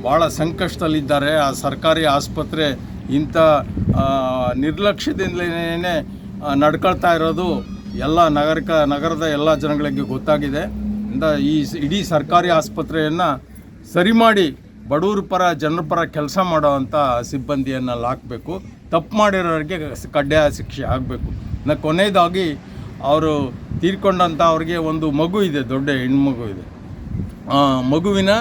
ಭಾಳ ಸಂಕಷ್ಟದಲ್ಲಿದ್ದಾರೆ. ಆ ಸರ್ಕಾರಿ ಆಸ್ಪತ್ರೆ ಇಂಥ ನಿರ್ಲಕ್ಷ್ಯದಿಂದಲೇ ನಡ್ಕೊಳ್ತಾ ಇರೋದು ಎಲ್ಲ ನಗರದ ಎಲ್ಲ ಜನಗಳಿಗೆ ಗೊತ್ತಾಗಿದೆ. ಈ ಇಡೀ ಸರ್ಕಾರಿ ಆಸ್ಪತ್ರೆಯನ್ನು ಸರಿ ಮಾಡಿ ಬಡವರ ಪರ ಜನರ ಪರ ಕೆಲಸ ಮಾಡೋವಂಥ ಸಿಬ್ಬಂದಿಯನ್ನು ಹಾಕಬೇಕು. ತಪ್ಪು ಮಾಡಿರೋರಿಗೆ ಕಡ್ಡಾಯ ಶಿಕ್ಷೆ ಆಗಬೇಕು. ಕೊನೆಯದಾಗಿ ಅವರು ತೀರ್ಕೊಂಡಂಥ ಅವ್ರಿಗೆ ಒಂದು ಮಗು ಇದೆ, ದೊಡ್ಡ ಹೆಣ್ಮಗು ಇದೆ. ಮಗುವಿನ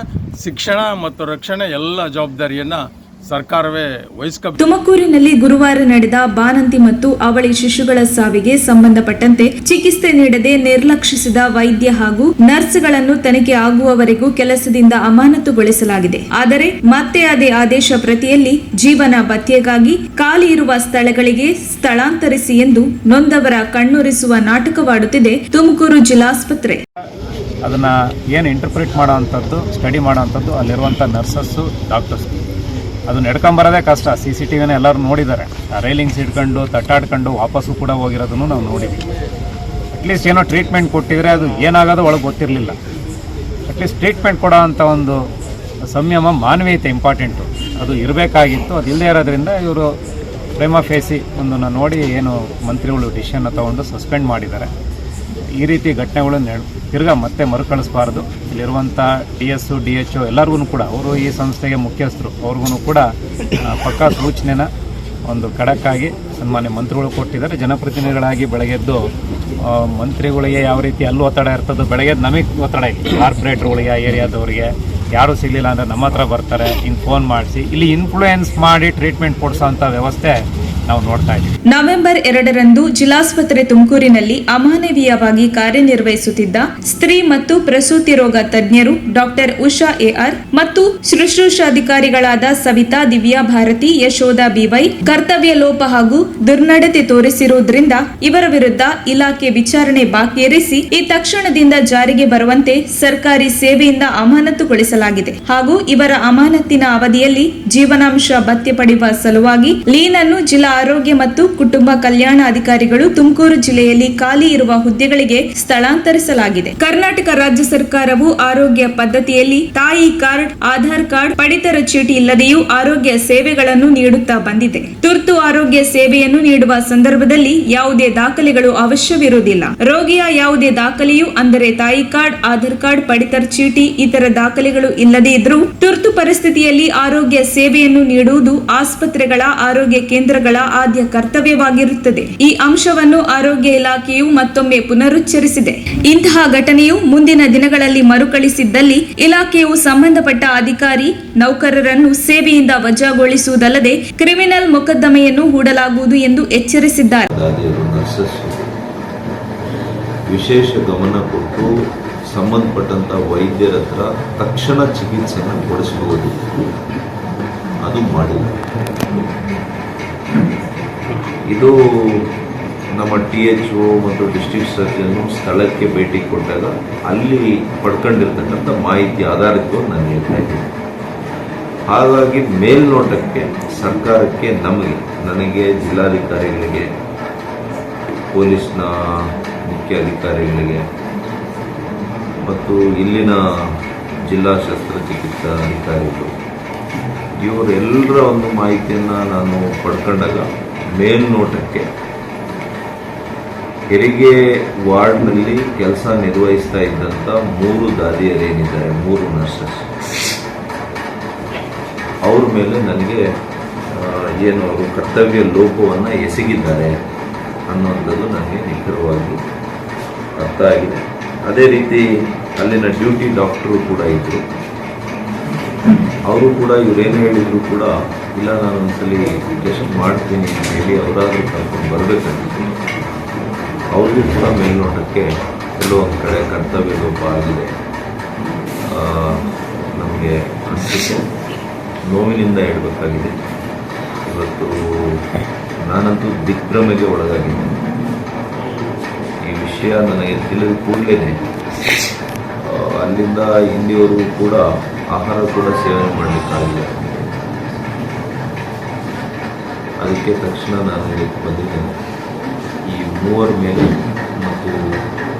ಶಿಕ್ಷಣ ಮತ್ತು ರಕ್ಷಣೆ ಎಲ್ಲ ಜವಾಬ್ದಾರಿಯನ್ನು ಸರ್ಕಾರವೇ ವಹಿಸ್ಕಬೇಕು. ತುಮಕೂರಿನಲ್ಲಿ ಗುರುವಾರ ನಡೆದ ಬಾಣಂತಿ ಮತ್ತು ಅವಳಿ ಶಿಶುಗಳ ಸಾವಿಗೆ ಸಂಬಂಧಪಟ್ಟಂತೆ ಚಿಕಿತ್ಸೆ ನೀಡದೆ ನಿರ್ಲಕ್ಷಿಸಿದ ವೈದ್ಯ ಹಾಗೂ ನರ್ಸ್ಗಳನ್ನು ತನಿಖೆ ಆಗುವವರೆಗೂ ಕೆಲಸದಿಂದ ಅಮಾನತುಗೊಳಿಸಲಾಗಿದೆ. ಆದರೆ ಮತ್ತೆ ಅದೇ ಆದೇಶ ಪ್ರತಿಯಲ್ಲಿ ಜೀವನ ಭತ್ಯೆಗಾಗಿ ಖಾಲಿ ಇರುವ ಸ್ಥಳಗಳಿಗೆ ಸ್ಥಳಾಂತರಿಸಿ ಎಂದು ನೊಂದವರ ಕಣ್ಣುರಿಸುವ ನಾಟಕವಾಡುತ್ತಿದೆ ತುಮಕೂರು ಜಿಲ್ಲಾಸ್ಪತ್ರೆ. ಅದನ್ನ ಏನು ಇಂಟರ್ಪ್ರಿಟ್ ಮಾಡೋವಂಥದ್ದು, ಸ್ಟಡಿ ಮಾಡೋವಂಥದ್ದು ಅಲ್ಲಿರುವಂಥ ನರ್ಸಸ್ಸು, ಡಾಕ್ಟರ್ಸ್. ಅದು ನಡ್ಕೊಂಬರೋದೇ ಕಷ್ಟ. CCTVನ ಎಲ್ಲರೂ ನೋಡಿದ್ದಾರೆ. ಆ ರೈಲಿಂಗ್ಸ್ ಹಿಡ್ಕೊಂಡು ತಟ್ಟಾಡ್ಕೊಂಡು ವಾಪಸ್ಸು ಕೂಡ ಹೋಗಿರೋದನ್ನು ನಾವು ನೋಡಿದ್ವಿ. ಅಟ್ಲೀಸ್ಟ್ ಏನೋ ಟ್ರೀಟ್ಮೆಂಟ್ ಕೊಟ್ಟಿದ್ರೆ ಅದು ಏನಾಗೋದು ಒಳಗೆ ಗೊತ್ತಿರಲಿಲ್ಲ. ಅಟ್ಲೀಸ್ಟ್ ಟ್ರೀಟ್ಮೆಂಟ್ ಕೊಡೋ ಅಂಥ ಒಂದು ಸಂಯಮ, ಮಾನವೀಯತೆ ಇಂಪಾರ್ಟೆಂಟು, ಅದು ಇರಬೇಕಾಗಿತ್ತು. ಅದು ಇಲ್ಲದೇ ಇರೋದ್ರಿಂದ ಇವರು ಪ್ರೈಮಾ ಫೇಸಿ ಒಂದನ್ನು ನೋಡಿ ಏನು ಮಂತ್ರಿಗಳು ಡಿಸಿಷನ್ನ ತೊಗೊಂಡು ಸಸ್ಪೆಂಡ್ ಮಾಡಿದ್ದಾರೆ. ಈ ರೀತಿ ಘಟನೆಗಳು ತಿರ್ಗಾ ಮತ್ತೆ ಮರುಕಳಿಸಬಾರ್ದು. ಇಲ್ಲಿರುವಂಥ DS, DHO ಎಲ್ಲರಿಗೂ ಕೂಡ, ಅವರು ಈ ಸಂಸ್ಥೆಗೆ ಮುಖ್ಯಸ್ಥರು, ಅವ್ರಿಗೂ ಕೂಡ ಪಕ್ಕಾ ಸೂಚನೆನ ಒಂದು ಖಡಕ್ಕಾಗಿ ಸನ್ಮಾನ್ಯ ಮಂತ್ರಿಗಳು ಕೊಟ್ಟಿದ್ದಾರೆ. ಜನಪ್ರತಿನಿಧಿಗಳಾಗಿ ಬೆಳಗ್ಗೆದ್ದು ಮಂತ್ರಿಗಳಿಗೆ ಯಾವ ರೀತಿ ಅಲ್ಲೂ ಒತ್ತಡ ಇರ್ತದೋ, ಬೆಳಗ್ಗೆದ್ದು ನಮಗೆ ಒತ್ತಡ ಇದೆ. ಕಾರ್ಪೊರೇಟ್ರುಗಳಿಗೆ, ಏರಿಯಾದವ್ರಿಗೆ ಯಾರೂ ಸಿಗಲಿಲ್ಲ ಅಂದರೆ ನಮ್ಮ ಹತ್ರ ಬರ್ತಾರೆ, ಫೋನ್ ಮಾಡಿಸಿ ಇಲ್ಲಿ ಇನ್ಫ್ಲೂಯೆನ್ಸ್ ಮಾಡಿ ಟ್ರೀಟ್ಮೆಂಟ್ ಕೊಡಿಸೋಂಥ ವ್ಯವಸ್ಥೆ ನಾವು ನೋಡ್ತಾ ಇದ್ದೀವಿ. ನವೆಂಬರ್ 2ರಂದು ಜಿಲ್ಲಾಸ್ಪತ್ರೆ ತುಮಕೂರಿನಲ್ಲಿ ಅಮಾನವೀಯವಾಗಿ ಕಾರ್ಯನಿರ್ವಹಿಸುತ್ತಿದ್ದ ಸ್ತ್ರೀ ಮತ್ತು ಪ್ರಸೂತಿ ರೋಗ ತಜ್ಞರು ಡಾಕ್ಟರ್ ಉಷಾ AR ಮತ್ತು ಶುಶ್ರೂಷಾಧಿಕಾರಿಗಳಾದ ಸವಿತಾ, ದಿವ್ಯಾ ಭಾರತಿ, ಯಶೋಧ BY ಕರ್ತವ್ಯ ಲೋಪ ಹಾಗೂ ದುರ್ನಡತೆ ತೋರಿಸಿರುವುದರಿಂದ ಇವರ ವಿರುದ್ಧ ಇಲಾಖೆ ವಿಚಾರಣೆ ಬಾಕಿ ಇರಿಸಿ ಈ ತಕ್ಷಣದಿಂದ ಜಾರಿಗೆ ಬರುವಂತೆ ಸರ್ಕಾರಿ ಸೇವೆಯಿಂದ ಅಮಾನತುಗೊಳಿಸಲಾಗಿದೆ ಹಾಗೂ ಇವರ ಅಮಾನತಿನ ಅವಧಿಯಲ್ಲಿ ಜೀವನಾಂಶ ಭತ್ಯೆ ಪಡೆಯುವ ಸಲುವಾಗಿ ಲೀನನ್ನು ಜಿಲ್ಲಾ ಆರೋಗ್ಯ ಮತ್ತು ಕುಟುಂಬ ಕಲ್ಯಾಣ ಅಧಿಕಾರಿಗಳು ತುಮಕೂರು ಜಿಲ್ಲೆಯಲ್ಲಿ ಖಾಲಿ ಇರುವ ಹುದ್ದೆಗಳಿಗೆ ಸ್ಥಳಾಂತರಿಸಲಾಗಿದೆ. ಕರ್ನಾಟಕ ರಾಜ್ಯ ಸರ್ಕಾರವು ಆರೋಗ್ಯ ಪದ್ಧತಿಯಲ್ಲಿ ತಾಯಿ ಕಾರ್ಡ್, ಆಧಾರ್ ಕಾರ್ಡ್, ಪಡಿತರ ಚೀಟಿ ಇಲ್ಲದೆಯೂ ಆರೋಗ್ಯ ಸೇವೆಗಳನ್ನು ನೀಡುತ್ತಾ ಬಂದಿದೆ. ತುರ್ತು ಆರೋಗ್ಯ ಸೇವೆಯನ್ನು ನೀಡುವ ಸಂದರ್ಭದಲ್ಲಿ ಯಾವುದೇ ದಾಖಲೆಗಳು ಅವಶ್ಯವಿರುವುದಿಲ್ಲ. ರೋಗಿಯ ಯಾವುದೇ ದಾಖಲೆಯೂ ಅಂದರೆ ತಾಯಿ ಕಾರ್ಡ್, ಆಧಾರ್ ಕಾರ್ಡ್, ಪಡಿತರ ಚೀಟಿ ಇತರ ದಾಖಲೆಗಳು ಇಲ್ಲದೇ ಇದ್ರೂ ತುರ್ತು ಪರಿಸ್ಥಿತಿಯಲ್ಲಿ ಆರೋಗ್ಯ ಸೇವೆಯನ್ನು ನೀಡುವುದು ಆಸ್ಪತ್ರೆಗಳ, ಆರೋಗ್ಯ ಕೇಂದ್ರಗಳ ಆದ್ಯ ಕರ್ತವ್ಯವಾಗಿರುತ್ತದೆ. ಈ ಅಂಶವನ್ನು ಆರೋಗ್ಯ ಇಲಾಖೆಯು ಮತ್ತೊಮ್ಮೆ ಪುನರುಚ್ಚರಿಸಿದೆ. ಇಂತಹ ಘಟನೆಯು ಮುಂದಿನ ದಿನಗಳಲ್ಲಿ ಮರುಕಳಿಸಿದ್ದಲ್ಲಿ ಇಲಾಖೆಯು ಸಂಬಂಧಪಟ್ಟ ಅಧಿಕಾರಿ, ನೌಕರರನ್ನು ಸೇವೆಯಿಂದ ವಜಾಗೊಳಿಸುವುದಲ್ಲದೆ ಕ್ರಿಮಿನಲ್ ಮೊಕದ್ದಮೆಯನ್ನು ಹೂಡಲಾಗುವುದು ಎಂದು ಎಚ್ಚರಿಸಿದ್ದಾರೆ. ವಿಶೇಷ ಗಮನ ಕೊಟ್ಟು ಸಂಬಂಧಪಟ್ಟಂತ ವೈದ್ಯರ ಹತ್ರ ತಕ್ಷಣ ಚಿಕಿತ್ಸೆಯನ್ನು ಕೊಡಿಸಬಹುದು. ಅದು ಮಾಡಿಲ್ಲ. ಇದು ನಮ್ಮ THO ಮತ್ತು ಡಿಸ್ಟ್ರಿಕ್ಟ್ ಸರ್ಜನ್ನು ಸ್ಥಳಕ್ಕೆ ಭೇಟಿ ಕೊಟ್ಟಾಗ ಅಲ್ಲಿ ಪಡ್ಕೊಂಡಿರ್ತಕ್ಕಂಥ ಮಾಹಿತಿ ಆಧಾರಿತವಾಗಿ ನಾನು ಹೇಳ್ತಾ ಇದ್ದೀನಿ. ಹಾಗಾಗಿ ಮೇಲ್ನೋಟಕ್ಕೆ ಸರ್ಕಾರಕ್ಕೆ, ನನಗೆ ಜಿಲ್ಲಾಧಿಕಾರಿಗಳಿಗೆ, ಪೊಲೀಸ್ನ ಮುಖ್ಯ ಅಧಿಕಾರಿಗಳಿಗೆ ಮತ್ತು ಇಲ್ಲಿನ ಜಿಲ್ಲಾ ಶಸ್ತ್ರಚಿಕಿತ್ಸಾ ಅಧಿಕಾರಿಗಳು ಇವರೆಲ್ಲರ ಒಂದು ಮಾಹಿತಿಯನ್ನು ನಾನು ಪಡ್ಕೊಂಡಾಗ ಮೇಲ್ನೋಟಕ್ಕೆ ಹೆರಿಗೆ ವಾರ್ಡ್ನಲ್ಲಿ ಕೆಲಸ ನಿರ್ವಹಿಸ್ತಾ ಇದ್ದಂಥ 3 ದಾದಿಯರೇನಿದ್ದಾರೆ, 3 ನರ್ಸಸ್, ಅವ್ರ ಮೇಲೆ ನನಗೆ ಏನು ಅವರು ಕರ್ತವ್ಯ ಲೋಪವನ್ನು ಎಸಗಿದ್ದಾರೆ ಅನ್ನೋಂಥದ್ದು ನನಗೆ ನಿಖರವಾಗಿ ಅರ್ಥ ಆಗಿದೆ. ಅದೇ ರೀತಿ ಅಲ್ಲಿನ ಡ್ಯೂಟಿ ಡಾಕ್ಟರು ಕೂಡ ಇದ್ದರು. ಅವರು ಕೂಡ ಇವರೇನು ಹೇಳಿದ್ರು ಕೂಡ ಇಲ್ಲ, ನಾನು ಒಂದ್ಸಲಿ ಟೆಸ್ಟ್ ಮಾಡ್ತೀನಿ ಅಂತ ಹೇಳಿ ಅವರಾದರೂ ಕರ್ಕೊಂಡು ಬರಬೇಕಾಗಿತ್ತು. ಅವ್ರಿಗೂ ಕೂಡ ಮೇಲ್ನೋಟಕ್ಕೆ ಕೆಲವೊಂದು ಕಡೆ ಕರ್ತವ್ಯ ಲೋಪ ಆಗಿದೆ. ನಮಗೆ ಅನಿಸಿಕೆ ನೋವಿನಿಂದ ಹೇಳಬೇಕಾಗಿದೆ. ಇವತ್ತು ನಾನಂತೂ ದಿಗ್ಭ್ರಮೆಗೆ ಒಳಗಾಗಿದ್ದೇನೆ. ಈ ವಿಷಯ ನನಗೆ ತಿಳಿದ ಕೂಡಲೇ ಅಲ್ಲಿಂದ ಇಲ್ಲಿವರೆಗೂ ಕೂಡ ಆಹಾರ ಕೂಡ ಸೇವನೆ ಮಾಡಲಿಕ್ಕಾಗಿದೆ. ಅದಕ್ಕೆ ತಕ್ಷಣ ನಾನು ಇದಕ್ಕೆ ಬಂದಿದ್ದೇನೆ. ಈ 3 ಮೇಲೆ ಮತ್ತು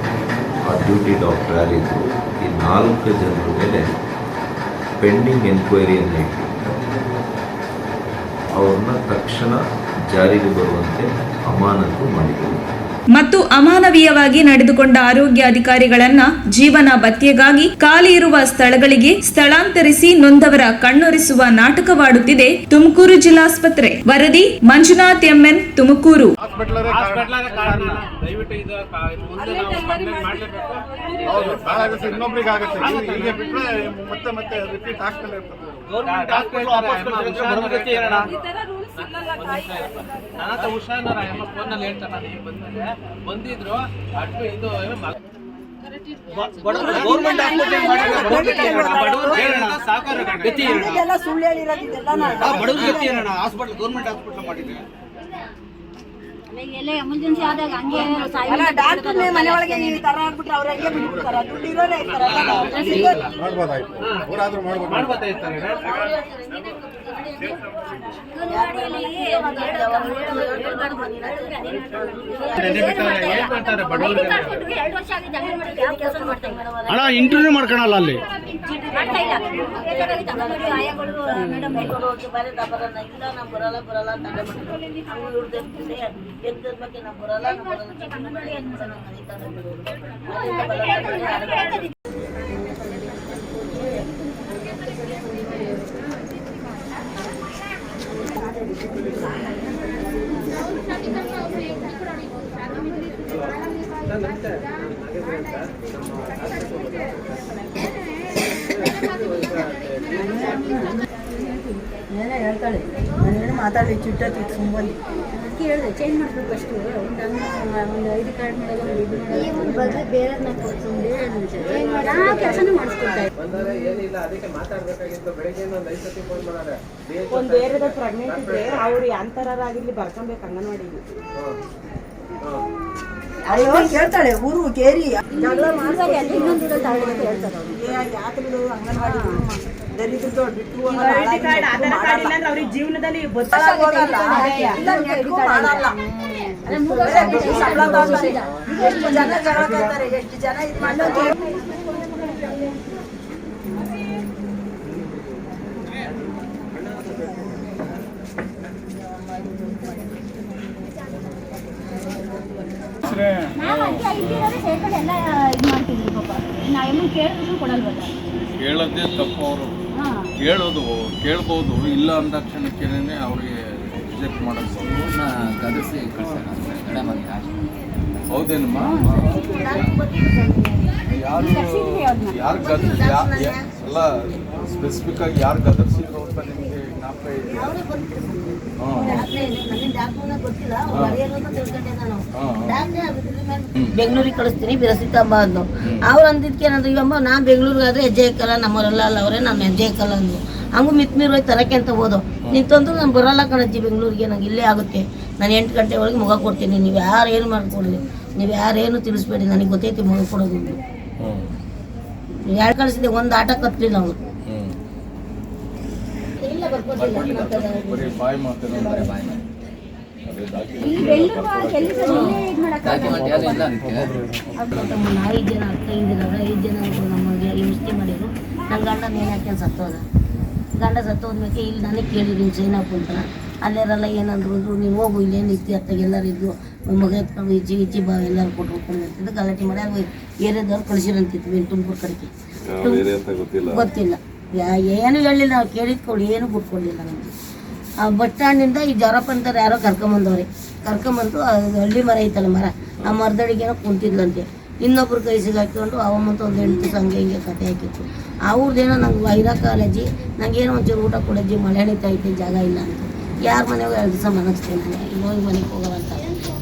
ಆ ಡ್ಯೂಟಿ ಡಾಕ್ಟರ್ ಯಾರಿದ್ರು, ಈ 4 ಜನರ ಮೇಲೆ ಪೆಂಡಿಂಗ್ ಎನ್ಕ್ವೈರಿಯನ್ನು ಇಟ್ಟಿರ್ತಾರೆ ಅವ್ರನ್ನ ತಕ್ಷಣ ಜಾರಿಗೆ ಬರುವಂತೆ ಅಮಾನತು ಮಾಡಿದ್ದೀವಿ. ಮತ್ತು ಅಮಾನವೀಯವಾಗಿ ನಡೆದುಕೊಂಡ ಆರೋಗ್ಯ ಅಧಿಕಾರಿಗಳನ್ನ ಜೀವನ ಭತ್ಯೆಗಾಗಿ ಖಾಲಿ ಇರುವ ಸ್ಥಳಗಳಿಗೆ ಸ್ಥಳಾಂತರಿಸಿ ನೊಂದವರ ಕಣ್ಣೊರೆಸುವ ನಾಟಕವಾಡುತ್ತಿದೆ ತುಮಕೂರು ಜಿಲ್ಲಾಸ್ಪತ್ರೆ. ವರದಿ ಮಂಜುನಾಥ್ ಎಂಎನ್, ತುಮಕೂರು. ಬಂದಿದ್ರು ಅಷ್ಟು ಇದು ಹಾಸ್ಪಿಟಲ್ ಗೌರ್ಮೆಂಟ್ ಹಾಸ್ಪಿಟಲ್ ಮಾಡಿದ್ರೆ ಎಮರ್ಜೆನ್ಸಿ ಆದಾಗ ಹಂಗೆ ಡಾಕ್ಟರ್ ಮನೆ ಒಳಗೆ ಈ ತರ ಆಗ್ಬಿಟ್ರೆ ಅವ್ರ ಹಂಗೆ ಬಿಟ್ಬಿಡ್ತಾರ, ದುಡ್ಡು ಇರೋರೇ ಇಂಟರ್ವ್ಯೂ ಮಾಡ್ಕೊಳಲ್ಲ ಅಲ್ಲಿ ಹೇಳ್ತಾಳೆ, ನಾನೇನು ಮಾತಾಡಿ ಚುಟ್ಟಿ ಸುಮ್ಮನೆ ಹೇಳಿದೆ ಚೇಂಜ್ ಮಾಡಬೇಕು ಅಷ್ಟು ಒಂದು ಐಡಿ ಕಾರ್ಡ್ ಮಾಡೋದು ಬೇರೆ ಕೆಲಸನೂ ಮಾಡಿಸ್ಕೊಡ್ತಾ ಒಂದು ಬೇರೆದ ಪ್ರೆಗ್ನೆಂಟ್ ಇದ್ರೆ ಅವ್ರು ಯಾಂತರಾಗಿರ್ಲಿ ಬರ್ಕೊಬೇಕು ಅಂಗನವಾಡಿ. ಅಯ್ಯೋ ಕೇಳ್ತಾಳೆ ಊರು ಕೇರಿ ಜಗಳ ಮಾಡಿದಾಗ ಇನ್ನೊಂದು ಹೇಳ್ತಾರೆ ಯಾತ್ರೆಗಳು ಅಂಗನವಾಡಿ ದರಿದ್ರದ್ದು ಬಿಟ್ಟು ಅವ್ರಿಗೆ ಜೀವನದಲ್ಲಿ ಎಷ್ಟು ಜನ ಜಗಳ ಕೇಳ್ತಾರೆ, ಎಷ್ಟು ಜನ ಇದು ಮಾಡೋದು. ಸೇರ್ಕೊಂಡು ಎಲ್ಲ ಇದು ಮಾಡ್ತಿದ್ವಿ ಪಾಪ. ನಾವು ಏಮನ್ ಕೇಳಿದ್ರು ಕೊಡಲ್ವಲ್ಲ. ಕೇಳೋದೇ ತಪ್ಪು. ಅವರು ಕೇಳ್ಬೋದು, ಇಲ್ಲ ಅಂದ ಕ್ಷಣಕ್ಕೇನೆ ಅವ್ರಿಗೆ ರಿಜೆಕ್ಟ್ ಮಾಡೋದು. ಹೌದೇನಮ್ಮ? ಎಲ್ಲ ಸ್ಪೆಸಿಫಿಕ್ ಆಗಿ ಯಾರು ಗದರ್ಸಿದ್ರು ಅಂತ ನಿಮಗೆ ಜ್ಞಾಪಕ ಇದೆಯಾ? ಬೆಂಗಳೂರಿಗೆ ಕಳಿಸ್ತೀನಿ ಬಿರಸಿತಮ್ಮ ಅಂದು. ಅವ್ರು ಅಂದಿದ್ಕೆ ಏನಂದ್ರೆ ಇವಮ್ಮ ನಾ ಬೆಂಗಳೂರಿಗೆ ಆದ್ರೆ ಹೆಜ್ಜೆ ಇಕ್ಕಲ್ಲ, ನಮ್ಮವರೆಲ್ಲ ಅಲ್ಲ ಅವರೇ ನಾನು ಹೆಜ್ಜೆ ಇಕ್ಕಲ್ಲ ಅಂದ್ರು. ಹಂಗೂ ಮಿತ್ಮೀರು ಹೋಗಿ ತರಕ್ಕೆ ಅಂತ ಹೋದೋ ನಿಂತಂದ್ರು ನಾನು ಬರೋಲ್ಲ ಕಣಜ್ಜಿ ಬೆಂಗಳೂರಿಗೆ, ನಂಗೆ ಇಲ್ಲೇ ಆಗುತ್ತೆ, ನಾನು 8 ಗಂಟೆ ಒಳಗೆ ಮುಗ ಕೊಡ್ತೀನಿ, ನೀವು ಯಾರು ಏನು ಮಾಡ್ಕೊಡ್ಲಿ, ನೀವು ಯಾರೇನು ತಿಳಿಸ್ಬೇಡಿ, ನನಗೆ ಗೊತ್ತೈತಿ ಮುಗ ಕೊಡೋದು. ಯಾರು ಕಳಿಸಿದೆ, ಒಂದು ಆಟ ಕತ್ತಲಿಲ್ಲ ಅವನು. ನಮ್ಮ 5 ಜನ ಅಕ್ಕ ಹಿಂದಿರಾಗ 5 ಜನ ನಮಗೆ ಯುವತಿ ಮಾಡಿದ್ರು. ನನ್ನ ಗಂಡ ನೇನು ಹಾಕ್ಯಂಡು ಸತ್ತೋದ. ಗಂಡ ಸತ್ತೋದ್ಮೇಲೆ ಇಲ್ಲಿ ನನಗೆ ಕೇಳಿದ್ರು ಚೈನಾಪು ಅಂತ. ಅಲ್ಲೇರೆಲ್ಲ ಏನಂದ್ರು ನೀವು ಹೋಗು, ಇಲ್ಲೇನು ಇತ್ತು ಅತ್ತಾಗ ಎಲ್ಲರೂ ಇದ್ದು ಮಗ ಎತ್ಕೊಂಡು ಇಜ್ಜಿ ಬಾ ಎಲ್ಲರೂ ಕೊಟ್ಕೊಂಡು ಇರ್ತಿದ್ದು ಗಲಾಟೆ ಮಾಡಿ ಅಲ್ಲಿ ಏರಿಯಾದವ್ರು ಕಳಿಸಿರಂತಿತ್ತು ತುಮಕೂರು ಕಡೆಗೆ. ಗೊತ್ತಿಲ್ಲ, ಏನು ಹೇಳಿಲ್ಲ, ನಾವು ಕೇಳಿದ್ಕೊಳ್ಳಿ ಏನು ಬಿಟ್ಕೊಳ್ಳಿಲ್ಲ ನಮಗೆ. ಆ ಬಸ್ ಸ್ಟ್ಯಾಂಡಿಂದ ಈ ಜವರಪ್ಪ ಅಂತಾರೆ ಯಾರೋ ಕರ್ಕೊಂಬಂದವ್ರೆ, ಕರ್ಕೊಂಬಂದು ಹಳ್ಳಿ ಮರ ಐತಲ್ಲ ಮರ, ಆ ಮರದಡಿಗೇನೋ ಕುಂತಿದ್ಲಂತೆ. ಇನ್ನೊಬ್ರು ಕೈ ಸಿಗಾಕೊಂಡು ಅವಮ್ಮಂತ ಒಂದು 8 ದಿವಸ ಹಂಗೆ ಹಿಂಗೆ ಕತೆ ಹಾಕಿತ್ತು. ಅವ್ರದ್ದೇನೋ ನಂಗೆ ವೈರಾ ಕಾಲೇಜಿ, ನಂಗೇನೋ ಒಂಚೂರು ಊಟ ಕೊಡಜ್ಜಿ, ಮಳೆ ಹಣಿತಾ ಐತೆ, ಜಾಗ ಇಲ್ಲ ಅಂತ. ಯಾರ ಮನೆಗೆ 2 ದಿವಸ ಮನಗಿಸ್ತೇನೆ ನಾನು, ಇಲ್ಲಿ ಹೋಗಿ ಮನೆಗೆ ಹೋಗೋವಂತ.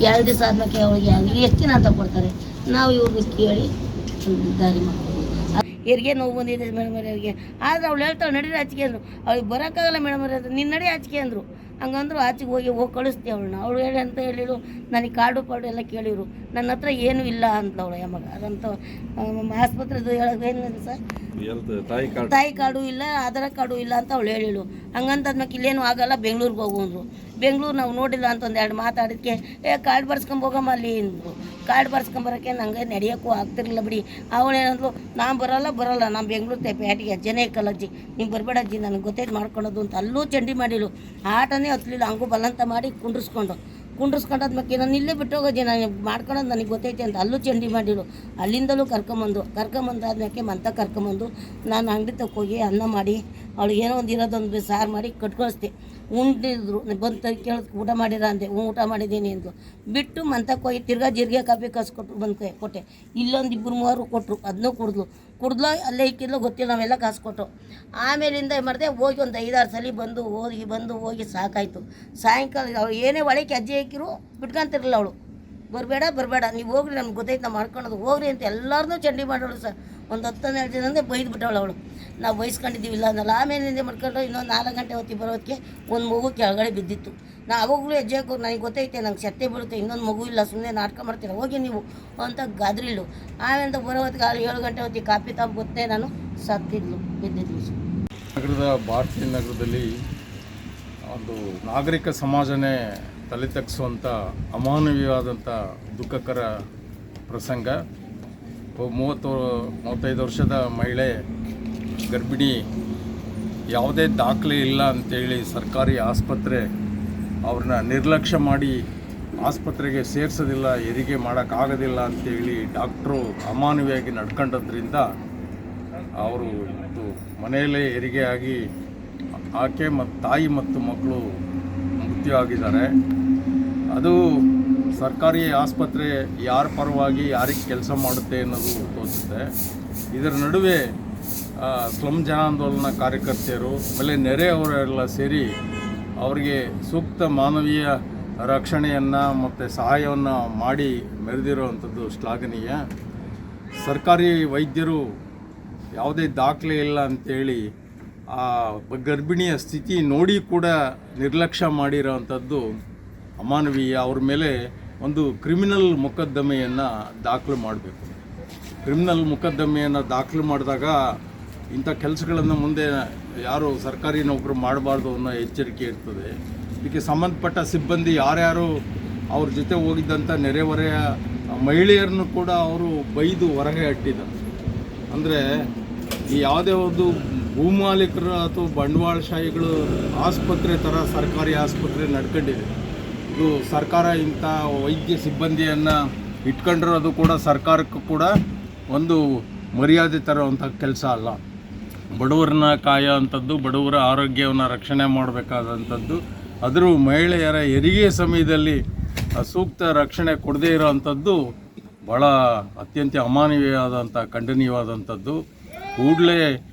2 ದಿವಸ ಆದ್ಮೇಲೆ ಅವ್ರಿಗೆ ಎಷ್ಟು ದಿನ ಅಂತ ಕೊಡ್ತಾರೆ, ನಾವು ಇವ್ರನ್ನ ಕೇಳಿ ದಾರಿ ಮಾಡ್ತೀವಿ. ಹೆರಿಗೆ ನೋವು ಬಂದಿದೆ ಮೇಡಮ್ ಅವ್ರಿಗೆ, ಆದರೆ ಅವಳು ಹೇಳ್ತಾಳೆ ನಡೀರಿ ಆಚಿಕೆ ಅಂದರು. ಅವ್ಳಿಗೆ ಬರೋಕ್ಕಾಗಲ್ಲ ಮೇಡಮ್ ಅವ್ರೆ, ಅದು ನಿನ್ನ ನಡಿ ಆಚಿಕೆ ಅಂದರು. ಹಂಗಂದ್ರು ಆಚೆಗೆ ಹೋಗಿ ಕಳಿಸ್ತೀವಿ ಅವಳನ್ನ. ಅವಳು ಹೇಳಿ ಅಂತ ಹೇಳಿಳು, ನನಗೆ ಕಾರ್ಡು ಪಾಡು ಎಲ್ಲ ಕೇಳಿದ್ರು, ನನ್ನ ಹತ್ರ ಏನೂ ಇಲ್ಲ ಅಂತವಳು ಯಮಗ. ಅದಂತ ಆಸ್ಪತ್ರೆದು ಹೇಳೋದು ಏನಿದೆ ಸರ್, ತಾಯಿ ಕಾರ್ಡು ಇಲ್ಲ, ಆಧಾರ್ ಕಾರ್ಡು ಇಲ್ಲ ಅಂತ ಅವಳು ಹೇಳಿಳು. ಹಂಗಂತದ್ಮೇಲೆ ಇಲ್ಲೇನು ಆಗಲ್ಲ, ಬೆಂಗಳೂರಿಗೆ ಹೋಗು ಅಂದರು. ಬೆಂಗಳೂರು ನಾವು ನೋಡಿಲ್ಲ ಅಂತ 1-2 ಮಾತಾಡಿದ್ಕೆ ಕಾರ್ಡ್ ಬರ್ಸ್ಕೊಂಡು ಹೋಗಮ್ಮ ಅಲ್ಲಿ ಅಂದರು. ಕಾರ್ಡ್ ಬರ್ಸ್ಕೊಂಬರೋಕ್ಕೆ ನನಗೆ ನಡೆಯೋಕ್ಕೂ ಆಗ್ತಿರಲಿಲ್ಲ ಬಿಡಿ. ಅವಳೇನಂದ್ಲು, ನಾನು ಬರೋಲ್ಲ ನಾನು ಬೆಂಗಳೂರು ಪೇಟೆಗೆ ಅಜ್ಜನೇ ಕಲಜ್ಜಿ, ನೀವು ಬರಬೇಡ ಅಜ್ಜಿ, ನನಗೆ ಗೊತ್ತೈತೆ ಮಾಡ್ಕೊಳೋದು ಅಂತ. ಅಲ್ಲೂ ಚಂಡಿ ಮಾಡಿಳು, ಆಟನೇ ಹತ್ತಲಿಲ್ಲ. ಹಂಗೂ ಬಲಂತ ಮಾಡಿ ಕುಂಡ್ರಿಸ್ಕೊಂಡಾದ್ಮೇಲೆ ನಾನು ಇಲ್ಲೇ ಬಿಟ್ಟೋಗೋಜಿ, ನಾನು ಮಾಡ್ಕೊಳೋದು ನನಗೆ ಗೊತ್ತೈತೆ ಅಂತ ಅಲ್ಲೂ ಚಂಡಿ ಮಾಡಿಳು. ಅಲ್ಲಿಂದಲೂ ಕರ್ಕೊಂಬಂದಾದ್ಮೇಲೆ ಮಂತ ಕರ್ಕೊಂಬಂದು ನಾನು ಅಂಗಡಿ ತಗೋಗಿ ಅನ್ನ ಮಾಡಿ ಅವಳಿಗೆ ಏನೋ ಒಂದು ಇರೋದೊಂದು ಸಾರು ಮಾಡಿ ಕಟ್ಕೊಳಿಸ್ದೆ. ಉಂಡಿದ್ರು, ಬಂದು ಕೇಳಿದ್ ಊಟ ಮಾಡಿರ ಅಂದೆ, ಊಟ ಮಾಡಿದ್ದೀನಿ ಅಂದ್ಲು. ಬಿಟ್ಟು ಮಂತಕ್ಕೆ ಹೋಗಿ ತಿರ್ಗಾ ಜೀರಿಗೆ ಕಾಫಿ ಕಾಸು ಬಂದು ಕೊಟ್ಟೆ. ಇಲ್ಲೊಂದು 2-3 ಕೊಟ್ಟರು, ಅದನ್ನೂ ಕುಡ್ದ್ಲೋ ಅಲ್ಲೇ ಇಕ್ಕಿದ್ಲೋ ಗೊತ್ತಿಲ್ಲ, ನಾವೆಲ್ಲ ಕಾಸು ಕೊಟ್ಟು. ಆಮೇಲಿಂದ ಏನು ಮಾಡಿದೆ, ಹೋಗಿ ಒಂದು 5-6 ಸಲ ಬಂದು ಹೋಗಿ ಸಾಕಾಯಿತು. ಸಾಯಂಕಾಲ ಅವಳು ಏನೇ ಒಳಗೆ ಅಜ್ಜಿ ಹಾಕಿರು ಬಿಟ್ಕೊಂತಿರಲಿಲ್ಲ ಅವಳು. ಬರಬೇಡ ನೀವು ಹೋಗ್ರಿ, ನಮ್ಗೆ ಗೊತ್ತೈತೆ ನಾವು ಮಾಡ್ಕೊಳೋದು, ಹೋಗ್ರಿ ಅಂತ ಎಲ್ಲರನ್ನೂ ಚಂಡಿ ಮಾಡೋಳು ಸರ್. ಒಂದು 10-12 ಜನ ಬೈದು ಬಿಟ್ಟವಳು ಅವಳು. ನಾವು ಬಯಸ್ಕೊಂಡಿದ್ದೀವಿ ಇಲ್ಲ ಅನ್ನಲ್ಲ. ಆಮೇಲೆ ಹಿಂದೆ ಮಾಡ್ಕೊಂಡು ಇನ್ನೊಂದು 4 ಗಂಟೆ ಹೊತ್ತಿಗೆ ಬರೋದಕ್ಕೆ ಒಂದು ಮಗು ಕೆಳಗಡೆ ಬಿದ್ದಿತ್ತು. ನಾವು ಅವಾಗಲೂ ಹೆಜ್ಜೆ ಹಾಕೋರು, ನನಗೆ ಗೊತ್ತೈತೆ ನಂಗೆ ಶಕ್ತಿ ಬೀಳುತ್ತೆ, ಇನ್ನೊಂದು ಮಗು ಇಲ್ಲ, ಸುಮ್ಮನೆ ನಾಟಕ ಮಾಡ್ತೀರ, ಹೋಗಿ ನೀವು ಅಂತ ಗಾದ್ರಿಳು. ಆಮೇಲೆ ಬರೋ ಹೊತ್ತಿಗೆ 7 ಗಂಟೆ ಹೊತ್ತಿಗೆ ಕಾಪಿ ಗೊತ್ತೇ ನಾನು ಬಿದ್ದಿದ್ಲು. ನಗರದ ಭಾರತೀಯ ನಗರದಲ್ಲಿ ಒಂದು ನಾಗರಿಕ ಸಮಾಜನೇ ತಲೆ ತಗ್ಗಿಸುವಂಥ ಅಮಾನವೀಯವಾದಂಥ ದುಃಖಕರ ಪ್ರಸಂಗ. 35 ವರ್ಷದ ಮಹಿಳೆ ಗರ್ಭಿಣಿ, ಯಾವುದೇ ದಾಖಲೆ ಇಲ್ಲ ಅಂತೇಳಿ ಸರ್ಕಾರಿ ಆಸ್ಪತ್ರೆ ಅವ್ರನ್ನ ನಿರ್ಲಕ್ಷ್ಯ ಮಾಡಿ ಆಸ್ಪತ್ರೆಗೆ ಸೇರಿಸೋದಿಲ್ಲ, ಹೆರಿಗೆ ಮಾಡೋಕ್ಕಾಗೋದಿಲ್ಲ ಅಂತೇಳಿ ಡಾಕ್ಟ್ರು ಅಮಾನವೀಯವಾಗಿ ನಡ್ಕೊಂಡದ್ರಿಂದ ಅವರು ಇವತ್ತು ಮನೆಯಲ್ಲೇ ಹೆರಿಗೆ ಆಗಿ ಆಕೆ ಮತ್ತು ತಾಯಿ ಮತ್ತು ಮಕ್ಕಳು ಮೃತ್ಯು ಆಗಿದ್ದಾರೆ. ಅದು ಸರ್ಕಾರಿ ಆಸ್ಪತ್ರೆ ಯಾರ ಪರವಾಗಿ ಯಾರಿಗೆ ಕೆಲಸ ಮಾಡುತ್ತೆ ಅನ್ನೋದು ತೋರಿಸುತ್ತೆ. ಇದರ ನಡುವೆ ಸ್ಲಮ್ ಜನಾಂದೋಲನ ಕಾರ್ಯಕರ್ತೆಯರು ಆಮೇಲೆ ನೆರೆಯವರೆಲ್ಲ ಸೇರಿ ಅವರಿಗೆ ಸೂಕ್ತ ಮಾನವೀಯ ರಕ್ಷಣೆಯನ್ನು ಮತ್ತು ಸಹಾಯವನ್ನು ಮಾಡಿ ಮೆರೆದಿರುವಂಥದ್ದು ಶ್ಲಾಘನೀಯ. ಸರ್ಕಾರಿ ವೈದ್ಯರು ಯಾವುದೇ ದಾಖಲೆ ಇಲ್ಲ ಅಂಥೇಳಿ ಆ ಗರ್ಭಿಣಿಯ ಸ್ಥಿತಿ ನೋಡಿ ಕೂಡ ನಿರ್ಲಕ್ಷ್ಯ ಮಾಡಿರೋವಂಥದ್ದು ಅಮಾನವೀಯ. ಅವ್ರ ಮೇಲೆ ಒಂದು ಕ್ರಿಮಿನಲ್ ಮೊಕದ್ದಮೆಯನ್ನು ದಾಖಲು ಮಾಡಬೇಕು. ಕ್ರಿಮಿನಲ್ ಮೊಕದ್ದಮೆಯನ್ನು ದಾಖಲು ಮಾಡಿದಾಗ ಇಂಥ ಕೆಲಸಗಳನ್ನು ಮುಂದೆ ಯಾರು ಸರ್ಕಾರಿ ನೌಕರು ಮಾಡಬಾರ್ದು ಅನ್ನೋ ಎಚ್ಚರಿಕೆ ಇರ್ತದೆ. ಇದಕ್ಕೆ ಸಂಬಂಧಪಟ್ಟ ಸಿಬ್ಬಂದಿ ಯಾರ್ಯಾರು ಅವ್ರ ಜೊತೆ ಹೋಗಿದ್ದಂಥ ನೆರೆಹೊರೆಯ ಮಹಿಳೆಯರನ್ನು ಕೂಡ ಅವರು ಬೈದು ಹೊರಗೆ ಅಟ್ಟಿದ್ದಾರೆ. ಅಂದರೆ ಈ ಯಾವುದೇ ಒಂದು ಭೂಮಾಲೀಕರು ಅಥವಾ ಬಂಡವಾಳಶಾಹಿಗಳು ಆಸ್ಪತ್ರೆ ಥರ ಸರ್ಕಾರಿ ಆಸ್ಪತ್ರೆ ನಡ್ಕೊಂಡಿದೆ. ಇದು ಸರ್ಕಾರ ಇಂಥ ವೈದ್ಯ ಸಿಬ್ಬಂದಿಯನ್ನು ಇಟ್ಕೊಂಡಿರೋದು ಕೂಡ ಸರ್ಕಾರಕ್ಕೂ ಕೂಡ ಒಂದು ಮರ್ಯಾದೆ ತರುವಂಥ ಕೆಲಸ ಅಲ್ಲ. ಬಡವರನ್ನ ಕಾಯೋ ಅಂಥದ್ದು, ಬಡವರ ಆರೋಗ್ಯವನ್ನು ರಕ್ಷಣೆ ಮಾಡಬೇಕಾದಂಥದ್ದು, ಆದರೂ ಮಹಿಳೆಯರ ಹೆರಿಗೆ ಸಮಯದಲ್ಲಿ ಸೂಕ್ತ ರಕ್ಷಣೆ ಕೊಡದೇ ಇರೋವಂಥದ್ದು ಭಾಳ ಅತ್ಯಂತ ಅಮಾನವೀಯವಾದಂಥ ಖಂಡನೀಯವಾದಂಥದ್ದು. ಕೂಡಲೇ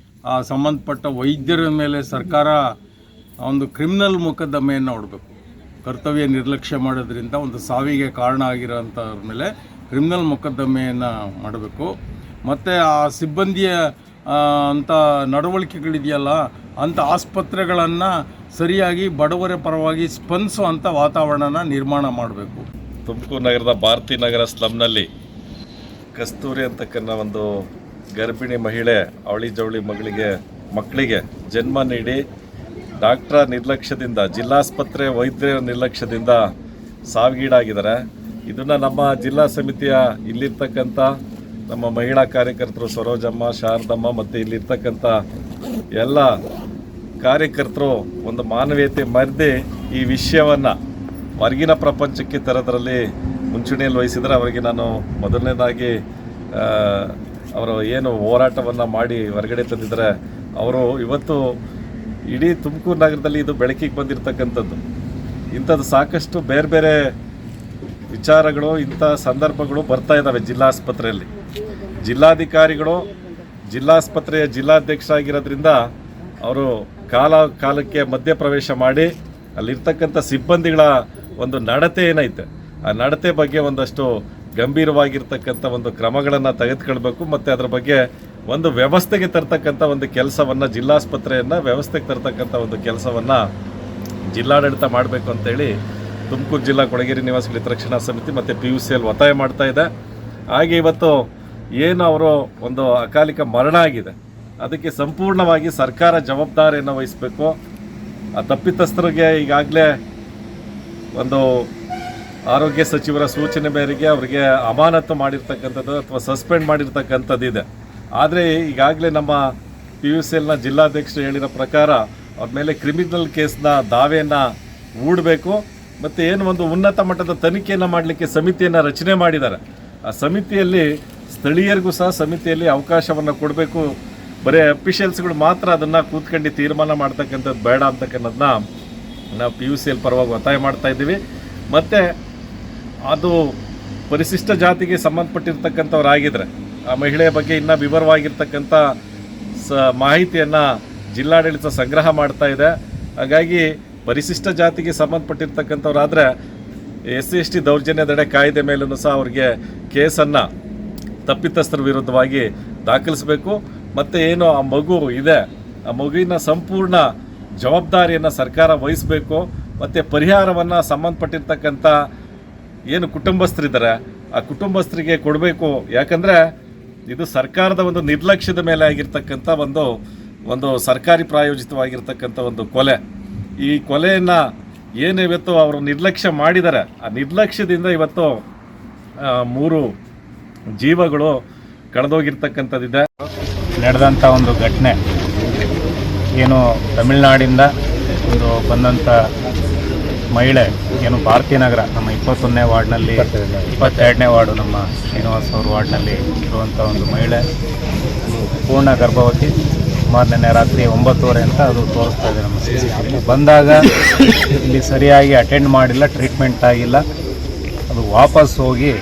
ಆ ಸಂಬಂಧಪಟ್ಟ ವೈದ್ಯರ ಮೇಲೆ ಸರ್ಕಾರ ಒಂದು ಕ್ರಿಮಿನಲ್ ಮೊಕದ್ದಮೆಯನ್ನು ನೋಡಬೇಕು. ಕರ್ತವ್ಯ ನಿರ್ಲಕ್ಷ್ಯ ಮಾಡೋದ್ರಿಂದ ಒಂದು ಸಾವಿಗೆ ಕಾರಣ ಆಗಿರೋಂಥವ್ರ ಮೇಲೆ ಕ್ರಿಮಿನಲ್ ಮೊಕದ್ದಮೆಯನ್ನು ಮಾಡಬೇಕು. ಮತ್ತು ಆ ಸಿಬ್ಬಂದಿಯ ಅಂಥ ನಡವಳಿಕೆಗಳಿದೆಯಲ್ಲ, ಅಂಥ ಆಸ್ಪತ್ರೆಗಳನ್ನು ಸರಿಯಾಗಿ ಬಡವರ ಪರವಾಗಿ ಸ್ಪಂದಿಸುವಂಥ ವಾತಾವರಣನ ನಿರ್ಮಾಣ ಮಾಡಬೇಕು. ತುಮಕೂರು ನಗರದ ಭಾರತೀಯ ನಗರ ಸ್ಲಮ್ನಲ್ಲಿ ಕಸ್ತೂರಿ ಅಂತಕ್ಕನ್ನ ಒಂದು ಗರ್ಭಿಣಿ ಮಹಿಳೆ ಅವಳಿ ಜವಳಿ ಮಕ್ಕಳಿಗೆ ಜನ್ಮ ನೀಡಿ ಡಾಕ್ಟರ್ ನಿರ್ಲಕ್ಷ್ಯದಿಂದ, ಜಿಲ್ಲಾಸ್ಪತ್ರೆ ವೈದ್ಯರ ನಿರ್ಲಕ್ಷ್ಯದಿಂದ ಸಾವಿಗೀಡಾಗಿದ್ದಾರೆ. ಇದನ್ನು ನಮ್ಮ ಜಿಲ್ಲಾ ಸಮಿತಿಯ ಇಲ್ಲಿರ್ತಕ್ಕಂಥ ನಮ್ಮ ಮಹಿಳಾ ಕಾರ್ಯಕರ್ತರು ಸರೋಜಮ್ಮ, ಶಾರದಮ್ಮ ಮತ್ತು ಇಲ್ಲಿರ್ತಕ್ಕಂಥ ಎಲ್ಲ ಕಾರ್ಯಕರ್ತರು ಒಂದು ಮಾನವೀಯತೆ ಮೆರೆದು ಈ ವಿಷಯವನ್ನು ಹೊರಗಿನ ಪ್ರಪಂಚಕ್ಕೆ ತರೋದ್ರಲ್ಲಿ ಮುಂಚೂಣಿಯಲ್ಲಿ ವಹಿಸಿದರೆ ಅವರಿಗೆ ನಾನು ಮೊದಲನೇದಾಗಿ ಅವರು ಏನು ಹೋರಾಟವನ್ನು ಮಾಡಿ ಹೊರಗಡೆ ತಂದಿದ್ದಾರೆ. ಅವರು ಇವತ್ತು ಇಡೀ ತುಮಕೂರು ನಗರದಲ್ಲಿ ಇದು ಬೆಳಕಿಗೆ ಬಂದಿರತಕ್ಕಂಥದ್ದು. ಇಂಥದ್ದು ಸಾಕಷ್ಟು ಬೇರೆ ಬೇರೆ ವಿಚಾರಗಳು, ಇಂಥ ಸಂದರ್ಭಗಳು ಬರ್ತಾ ಇದ್ದಾವೆ ಜಿಲ್ಲಾಸ್ಪತ್ರೆಯಲ್ಲಿ. ಜಿಲ್ಲಾಧಿಕಾರಿಗಳು ಜಿಲ್ಲಾಸ್ಪತ್ರೆಯ ಜಿಲ್ಲಾಧ್ಯಕ್ಷರಾಗಿರೋದ್ರಿಂದ ಅವರು ಕಾಲಕ್ಕೆ ಮಧ್ಯಪ್ರವೇಶ ಮಾಡಿ ಅಲ್ಲಿರ್ತಕ್ಕಂಥ ಸಿಬ್ಬಂದಿಗಳ ಒಂದು ನಡತೆ ಏನೈತೆ ಆ ನಡತೆ ಬಗ್ಗೆ ಒಂದಷ್ಟು ಗಂಭೀರವಾಗಿರ್ತಕ್ಕಂಥ ಒಂದು ಕ್ರಮಗಳನ್ನು ತೆಗೆದುಕೊಳ್ಬೇಕು. ಮತ್ತು ಅದರ ಬಗ್ಗೆ ಒಂದು ವ್ಯವಸ್ಥೆಗೆ ತರ್ತಕ್ಕಂಥ ಒಂದು ಕೆಲಸವನ್ನು, ಜಿಲ್ಲಾಸ್ಪತ್ರೆಯನ್ನು ವ್ಯವಸ್ಥೆಗೆ ತರ್ತಕ್ಕಂಥ ಒಂದು ಕೆಲಸವನ್ನು ಜಿಲ್ಲಾಡಳಿತ ಮಾಡಬೇಕು ಅಂತೇಳಿ ತುಮಕೂರು ಜಿಲ್ಲಾ ಕೊಳಗೇರಿ ನಿವಾಸಿಗಳ ಹಿತರಕ್ಷಣಾ ಸಮಿತಿ ಮತ್ತು PUCL ಒತ್ತಾಯ ಮಾಡ್ತಾ ಇದೆ. ಹಾಗೆ ಇವತ್ತು ಏನು ಅವರು ಒಂದು ಅಕಾಲಿಕ ಮರಣ ಆಗಿದೆ, ಅದಕ್ಕೆ ಸಂಪೂರ್ಣವಾಗಿ ಸರ್ಕಾರ ಜವಾಬ್ದಾರಿಯನ್ನು ವಹಿಸಬೇಕು. ಆ ತಪ್ಪಿತಸ್ಥರಿಗೆ ಈಗಾಗಲೇ ಒಂದು ಆರೋಗ್ಯ ಸಚಿವರ ಸೂಚನೆ ಮೇರೆಗೆ ಅವರಿಗೆ ಅಮಾನತು ಮಾಡಿರ್ತಕ್ಕಂಥದ್ದು ಅಥವಾ ಸಸ್ಪೆಂಡ್ ಮಾಡಿರ್ತಕ್ಕಂಥದ್ದಿದೆ. ಆದರೆ ಈಗಾಗಲೇ ನಮ್ಮ PUCLನ ಜಿಲ್ಲಾಧ್ಯಕ್ಷರು ಹೇಳಿರೋ ಪ್ರಕಾರ ಅವ್ರ ಮೇಲೆ ಕ್ರಿಮಿನಲ್ ಕೇಸ್ನ ದಾವೆಯನ್ನು ಹೂಡಬೇಕು ಮತ್ತು ಏನು ಒಂದು ಉನ್ನತ ಮಟ್ಟದ ತನಿಖೆಯನ್ನು ಮಾಡಲಿಕ್ಕೆ ಸಮಿತಿಯನ್ನು ರಚನೆ ಮಾಡಿದ್ದಾರೆ. ಆ ಸಮಿತಿಯಲ್ಲಿ ಸ್ಥಳೀಯರಿಗೂ ಸಹ ಸಮಿತಿಯಲ್ಲಿ ಅವಕಾಶವನ್ನು ಕೊಡಬೇಕು. ಬರೀ ಅಫಿಷಿಯಲ್ಸ್ಗಳು ಮಾತ್ರ ಅದನ್ನು ಕೂತ್ಕೊಂಡು ತೀರ್ಮಾನ ಮಾಡ್ತಕ್ಕಂಥದ್ದು ಬೇಡ ಅಂತಕ್ಕನ್ನೋದನ್ನ ನಾವು PUCL ಪರವಾಗಿ ಒತ್ತಾಯ ಮಾಡ್ತಾ ಇದ್ದೀವಿ. ಮತ್ತು ಅದು ಪರಿಶಿಷ್ಟ ಜಾತಿಗೆ ಸಂಬಂಧಪಟ್ಟಿರ್ತಕ್ಕಂಥವ್ರಾಗಿದ್ದರೆ ಆ ಮಹಿಳೆಯ ಬಗ್ಗೆ ಇನ್ನೂ ವಿವರವಾಗಿರ್ತಕ್ಕಂಥ ಮಾಹಿತಿಯನ್ನು ಜಿಲ್ಲಾಡಳಿತ ಸಂಗ್ರಹ ಮಾಡ್ತಾ ಇದೆ. ಹಾಗಾಗಿ ಪರಿಶಿಷ್ಟ ಜಾತಿಗೆ ಸಂಬಂಧಪಟ್ಟಿರ್ತಕ್ಕಂಥವ್ರಾದರೆ SC/ST ದೌರ್ಜನ್ಯ ತಡೆ ಕಾಯ್ದೆ ಮೇಲೂ ಸಹ ಅವ್ರಿಗೆ ಕೇಸನ್ನು ತಪ್ಪಿತಸ್ಥರ ವಿರುದ್ಧವಾಗಿ ದಾಖಲಿಸಬೇಕು. ಮತ್ತು ಏನು ಆ ಮಗು ಇದೆ, ಆ ಮಗುವಿನ ಸಂಪೂರ್ಣ ಜವಾಬ್ದಾರಿಯನ್ನು ಸರ್ಕಾರ ವಹಿಸಬೇಕು. ಮತ್ತು ಪರಿಹಾರವನ್ನು ಸಂಬಂಧಪಟ್ಟಿರ್ತಕ್ಕಂಥ ಏನು ಕುಟುಂಬಸ್ಥರಿದ್ದಾರೆ ಆ ಕುಟುಂಬಸ್ಥರಿಗೆ ಕೊಡಬೇಕು. ಯಾಕಂದರೆ ಇದು ಸರ್ಕಾರದ ಒಂದು ನಿರ್ಲಕ್ಷ್ಯದ ಮೇಲೆ ಆಗಿರ್ತಕ್ಕಂಥ ಒಂದು ಸರ್ಕಾರಿ ಪ್ರಾಯೋಜಿತವಾಗಿರ್ತಕ್ಕಂಥ ಒಂದು ಕೊಲೆ. ಈ ಕೊಲೆಯನ್ನು ಏನು ಇವತ್ತು ಅವರು ನಿರ್ಲಕ್ಷ್ಯ ಮಾಡಿದ್ದಾರೆ, ಆ ನಿರ್ಲಕ್ಷ್ಯದಿಂದ ಇವತ್ತು 3 ಜೀವಗಳು ಕಳೆದೋಗಿರ್ತಕ್ಕಂಥದ್ದಿದೆ. ನಡೆದಂಥ ಒಂದು ಘಟನೆ ಏನು ತಮಿಳುನಾಡಿಂದ ಒಂದು ಬಂದಂಥ ಮಹಿಳೆ ಏನು ಭಾರತೀನಗರ ನಮ್ಮ 21ನೇ ವಾರ್ಡ್ನಲ್ಲಿ 22ನೇ ವಾರ್ಡು ನಮ್ಮ ಶ್ರೀನಿವಾಸ್ ಅವ್ರ ವಾರ್ಡ್ನಲ್ಲಿ ಇರುವಂಥ ಒಂದು ಮಹಿಳೆ ಪೂರ್ಣ ಗರ್ಭವತಿ. ಸುಮಾರು ನಿನ್ನೆ ರಾತ್ರಿ 9:30 ಅಂತ ಅದು ತೋರಿಸ್ತಾ ಇದೆ ನಮ್ಮ CCTV. ಬಂದಾಗ ಇಲ್ಲಿ ಸರಿಯಾಗಿ ಅಟೆಂಡ್ ಮಾಡಿಲ್ಲ, ಟ್ರೀಟ್ಮೆಂಟ್ ಆಗಿಲ್ಲ. ಅದು ವಾಪಸ್ ಹೋಗಿ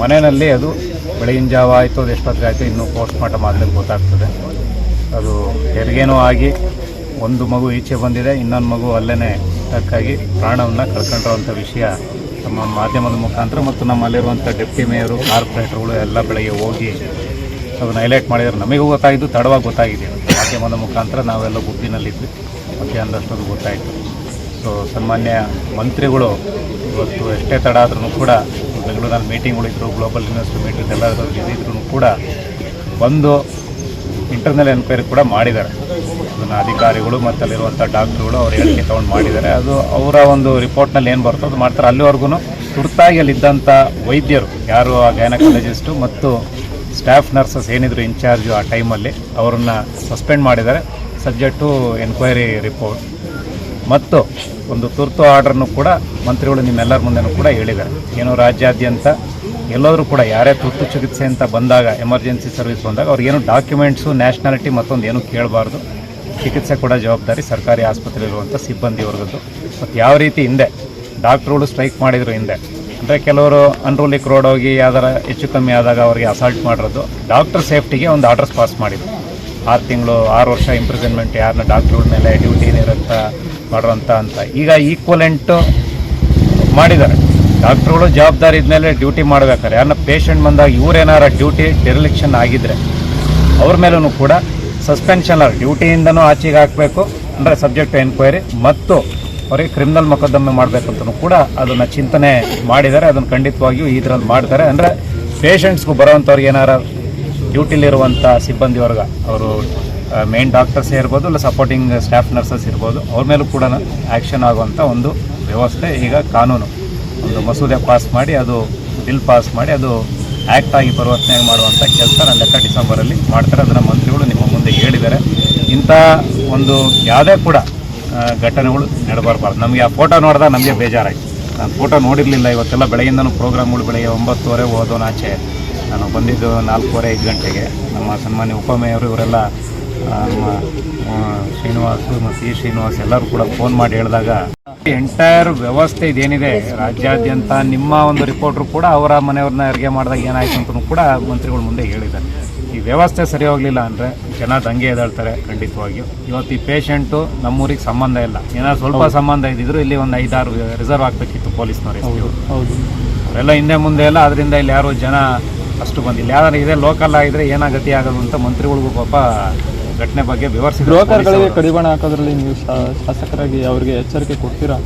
ಮನೆಯಲ್ಲಿ ಅದು ಬೆಳಗಿನ ಜಾವ ಆಯಿತು, ಅದು ಎಷ್ಟೊತ್ತಿಗೆ ಆಯಿತು ಇನ್ನೂ ಪೋಸ್ಟ್ಮಾರ್ಟಮ್ ಆದಮೇಲೆ ಗೊತ್ತಾಗ್ತದೆ. ಅದು ಹೆರಿಗೆನೂ ಆಗಿ ಒಂದು ಮಗು ಈಚೆ ಬಂದಿದೆ, ಇನ್ನೊಂದು ಮಗು ಅಲ್ಲೇ ಟಕ್ಕಾಗಿ ಪ್ರಾಣವನ್ನು ಕಳ್ಕೊಂಡಿರುವಂಥ ವಿಷಯ ನಮ್ಮ ಮಾಧ್ಯಮದ ಮುಖಾಂತರ ಮತ್ತು ನಮ್ಮಲ್ಲಿರುವಂಥ ಡೆಪ್ಟಿ ಮೇಯರು, ಕಾರ್ಪೊರೇಟರ್ಗಳು ಎಲ್ಲ ಬೆಳಗ್ಗೆ ಹೋಗಿ ಅದನ್ನು ಹೈಲೈಟ್ ಮಾಡಿದರೆ ನಮಗೂ ಗೊತ್ತಾಗಿದ್ದು, ತಡವಾಗಿ ಗೊತ್ತಾಗಿದೆ. ಮಾಧ್ಯಮದ ಮುಖಾಂತರ ನಾವೆಲ್ಲ ಗುಂಪಿನಲ್ಲಿದ್ವಿ, ಮಧ್ಯಾಹ್ನದಷ್ಟೊಂದು ಗೊತ್ತಾಯಿತು. ಸೊ ಸನ್ಮಾನ್ಯ ಮಂತ್ರಿಗಳು ಇವತ್ತು ಎಷ್ಟೇ ತಡ ಆದ್ರೂ ಕೂಡ ಬೆಂಗಳೂರಲ್ಲಿ ಮೀಟಿಂಗ್ಗಳಿದ್ರು, ಗ್ಲೋಬಲ್ ಯೂನಿವರ್ಸಿಟಿ ಮೀಟಿಂಗ್ ಎಲ್ಲ ಇದ್ರೂ ಕೂಡ ಬಂದು ಇಂಟರ್ನಲ್ ಎನ್ಕ್ವೈರಿ ಕೂಡ ಮಾಡಿದ್ದಾರೆ. ಅದನ್ನು ಅಧಿಕಾರಿಗಳು ಮತ್ತು ಅಲ್ಲಿರುವಂಥ ಡಾಕ್ಟ್ರುಗಳು ಅವ್ರು ಹೇಳಿಕೆ ತೊಗೊಂಡು ಮಾಡಿದ್ದಾರೆ. ಅದು ಅವರ ಒಂದು ರಿಪೋರ್ಟ್ನಲ್ಲಿ ಏನು ಬರ್ತೋ ಅದು ಮಾಡ್ತಾರೆ. ಅಲ್ಲಿವರೆಗೂ ತುರ್ತಾಗಿ ಅಲ್ಲಿದ್ದಂಥ ವೈದ್ಯರು ಯಾರು ಆ ಗೈನಕಾಲಜಿಸ್ಟು ಮತ್ತು ಸ್ಟಾಫ್ ನರ್ಸಸ್ ಏನಿದ್ರು ಇನ್ಚಾರ್ಜು ಆ ಟೈಮಲ್ಲಿ ಅವರನ್ನು ಸಸ್ಪೆಂಡ್ ಮಾಡಿದ್ದಾರೆ ಸಬ್ಜೆಕ್ಟ್ ಟು ಎನ್ಕ್ವೈರಿ ರಿಪೋರ್ಟ್. ಮತ್ತು ಒಂದು ತುರ್ತು ಆರ್ಡ್ರನ್ನು ಕೂಡ ಮಂತ್ರಿಗಳು ನಿಮ್ಮೆಲ್ಲರ ಮುಂದೆನೂ ಕೂಡ ಹೇಳಿದ್ದಾರೆ. ಏನು ರಾಜ್ಯಾದ್ಯಂತ ಎಲ್ಲರೂ ಕೂಡ ಯಾರೇ ತುರ್ತು ಚಿಕಿತ್ಸೆ ಅಂತ ಬಂದಾಗ, ಎಮರ್ಜೆನ್ಸಿ ಸರ್ವಿಸ್ ಬಂದಾಗ ಅವ್ರಿಗೇನು ಡಾಕ್ಯುಮೆಂಟ್ಸು, ನ್ಯಾಷನಾಲಿಟಿ ಮತ್ತೊಂದು ಏನೂ ಕೇಳಬಾರ್ದು. ಚಿಕಿತ್ಸೆ ಕೂಡ ಜವಾಬ್ದಾರಿ ಸರ್ಕಾರಿ ಆಸ್ಪತ್ರೆಯಲ್ಲಿರುವಂಥ ಸಿಬ್ಬಂದಿ ವರ್ಗದ್ದು. ಮತ್ತು ಯಾವ ರೀತಿ ಹಿಂದೆ ಡಾಕ್ಟ್ರುಗಳು ಸ್ಟ್ರೈಕ್ ಮಾಡಿದರು ಹಿಂದೆ, ಅಂದರೆ ಕೆಲವರು ಅನ್ರೂಲಿ ಕ್ರೋಡ್ ಹೋಗಿ ಯಾವ್ದಾರ ಹೆಚ್ಚು ಕಮ್ಮಿ ಆದಾಗ ಅವರಿಗೆ ಅಸಾಲ್ಟ್ ಮಾಡಿರೋದು, ಡಾಕ್ಟರ್ ಸೇಫ್ಟಿಗೆ ಒಂದು ಆರ್ಡರ್ಸ್ ಪಾಸ್ ಮಾಡಿದ್ರು. 6 ವರ್ಷ ಇಂಪ್ರಿಸನ್ಮೆಂಟ್ ಯಾರನ್ನ ಡಾಕ್ಟ್ರುಗಳ ಮೇಲೆ ಡ್ಯೂಟಿ ಇರುತ್ತಾ ಮಾಡೋಂಥ ಅಂತ. ಈಗ ಈಕ್ವಲೆಂಟು ಮಾಡಿದ್ದಾರೆ. ಡಾಕ್ಟ್ರುಗಳು ಜವಾಬ್ದಾರಿ ಇದ್ಮೇಲೆ ಡ್ಯೂಟಿ ಮಾಡಬೇಕಾದ್ರೆ ಯಾರನ್ನ ಪೇಷಂಟ್ ಬಂದಾಗ ಇವರೇನಾರ ಡ್ಯೂಟಿ ಡೆರಿಲಿಕ್ಷನ್ ಆಗಿದ್ದರೆ ಅವ್ರ ಮೇಲೂ ಕೂಡ ಸಸ್ಪೆನ್ಷನ್ ಡ್ಯೂಟಿಯಿಂದನೂ ಆಚೆಗೆ ಹಾಕಬೇಕು, ಅಂದರೆ ಸಬ್ಜೆಕ್ಟ್ ಎನ್ಕ್ವೈರಿ, ಮತ್ತು ಅವರಿಗೆ ಕ್ರಿಮಿನಲ್ ಮೊಕದ್ದಮೆ ಮಾಡಬೇಕಂತಲೂ ಕೂಡ ಅದನ್ನು ಚಿಂತನೆ ಮಾಡಿದ್ದಾರೆ. ಅದನ್ನು ಖಂಡಿತವಾಗಿಯೂ ಇದರಲ್ಲಿ ಮಾಡ್ತಾರೆ. ಅಂದರೆ ಪೇಷಂಟ್ಸ್ಗೂ ಬರೋವಂಥವ್ರಿಗೆ ಏನಾರ ಡ್ಯೂಟಿಲಿರುವಂಥ ಸಿಬ್ಬಂದಿ ವರ್ಗ, ಅವರು ಮೇನ್ ಡಾಕ್ಟರ್ಸೇ ಇರ್ಬೋದು, ಇಲ್ಲ ಸಪೋರ್ಟಿಂಗ್ ಸ್ಟಾಫ್ ನರ್ಸಸ್ ಇರ್ಬೋದು, ಅವ್ರ ಮೇಲೂ ಕೂಡ ಆ್ಯಕ್ಷನ್ ಆಗುವಂಥ ಒಂದು ವ್ಯವಸ್ಥೆ ಈಗ ಕಾನೂನು ಒಂದು ಮಸೂದೆ ಪಾಸ್ ಮಾಡಿ, ಅದು ಬಿಲ್ ಪಾಸ್ ಮಾಡಿ, ಅದು ಆ್ಯಕ್ಟ್ ಆಗಿ ಪರಿವರ್ತನೆ ಮಾಡುವಂಥ ಕೆಲಸ ನನ್ನ ಲೆಕ್ಕ ಡಿಸೆಂಬರಲ್ಲಿ ಮಾಡ್ತಾರೆ. ಅದನ್ನು ಮಂತ್ರಿಗಳು ನಿಮ್ಮ ಮುಂದೆ ಹೇಳಿದ್ದಾರೆ. ಇಂಥ ಒಂದು ಯಾವುದೇ ಕೂಡ ಘಟನೆಗಳು ನಡೆಬಾರ್ದು. ನಮಗೆ ಆ ಫೋಟೋ ನೋಡಿದಾಗ ನಮಗೆ ಬೇಜಾರಾಯಿತು. ನಾನು ಫೋಟೋ ನೋಡಿರಲಿಲ್ಲ. ಇವತ್ತೆಲ್ಲ ಬೆಳಗ್ಗೆಯಿಂದನೂ ಪ್ರೋಗ್ರಾಮ್ಗಳು ಬೆಳಗ್ಗೆ 9:30 ಹೋದೋನಾಚೆ ನಾನು ಬಂದಿದ್ದು 4:45 ಗಂಟೆಗೆ. ನಮ್ಮ ಸನ್ಮಾನ್ಯ ಉಪಮೇಯರು ಇವರೆಲ್ಲ ನಮ್ಮ ಶ್ರೀನಿವಾಸು ಮತ್ತು ಶ್ರೀನಿವಾಸ್ ಎಲ್ಲರೂ ಕೂಡ ಫೋನ್ ಮಾಡಿ ಹೇಳಿದಾಗ ಎಂಟೈರ್ ವ್ಯವಸ್ಥೆ ಇದೇನಿದೆ ರಾಜ್ಯಾದ್ಯಂತ, ನಿಮ್ಮ ಒಂದು ರಿಪೋರ್ಟ್ರು ಕೂಡ ಅವರ ಮನೆಯವ್ರನ್ನ ಹೆರಿಗೆ ಮಾಡಿದಾಗ ಏನಾಯಿತು ಅಂತಲೂ ಕೂಡ ಮಂತ್ರಿಗಳ ಮುಂದೆ ಹೇಳಿದ್ದಾರೆ. ಈ ವ್ಯವಸ್ಥೆ ಸರಿ ಹೋಗಲಿಲ್ಲ ಅಂದರೆ ಜನ ದಂಗೆ ಎದ್ದೇಳ್ತಾರೆ ಖಂಡಿತವಾಗಿಯೂ. ಇವತ್ತು ಈ ಪೇಷಂಟು ನಮ್ಮೂರಿಗೆ ಸಂಬಂಧ ಇಲ್ಲ, ಏನಾದ್ರು ಸ್ವಲ್ಪ ಸಂಬಂಧ ಇದ್ದಿದ್ರು ಇಲ್ಲಿ ಒಂದು 5-6 ರಿಸರ್ವ್ ಆಗಬೇಕಿತ್ತು ಪೊಲೀಸ್ನವ್ರು. ಹೌದು, ಅವರೆಲ್ಲ ಹಿಂದೆ ಮುಂದೆ ಎಲ್ಲ, ಅದರಿಂದ ಇಲ್ಲಿ ಯಾರು ಜನ ಅಷ್ಟು ಬಂದಿಲ್ಲ. ಯಾರು ಇದೇ ಲೋಕಲ್ ಆಗಿದ್ರೆ ಏನಾಗತಿ ಆಗೋದು ಅಂತ ಮಂತ್ರಿಗಳಿಗೂ ಪಾಪ ಘಟನೆ ಬಗ್ಗೆ ವಿವರಿಸಿದ್ರು. ಬ್ರೋಕರ್ಗಳಿಗೆ ಕಡಿವಾಣ ಹಾಕೋದ್ರಲ್ಲಿ ನೀವು ಶಾಸಕರಾಗಿ ಅವರಿಗೆ ಎಚ್ಚರಿಕೆ ಕೊಡ್ತೀರಾ?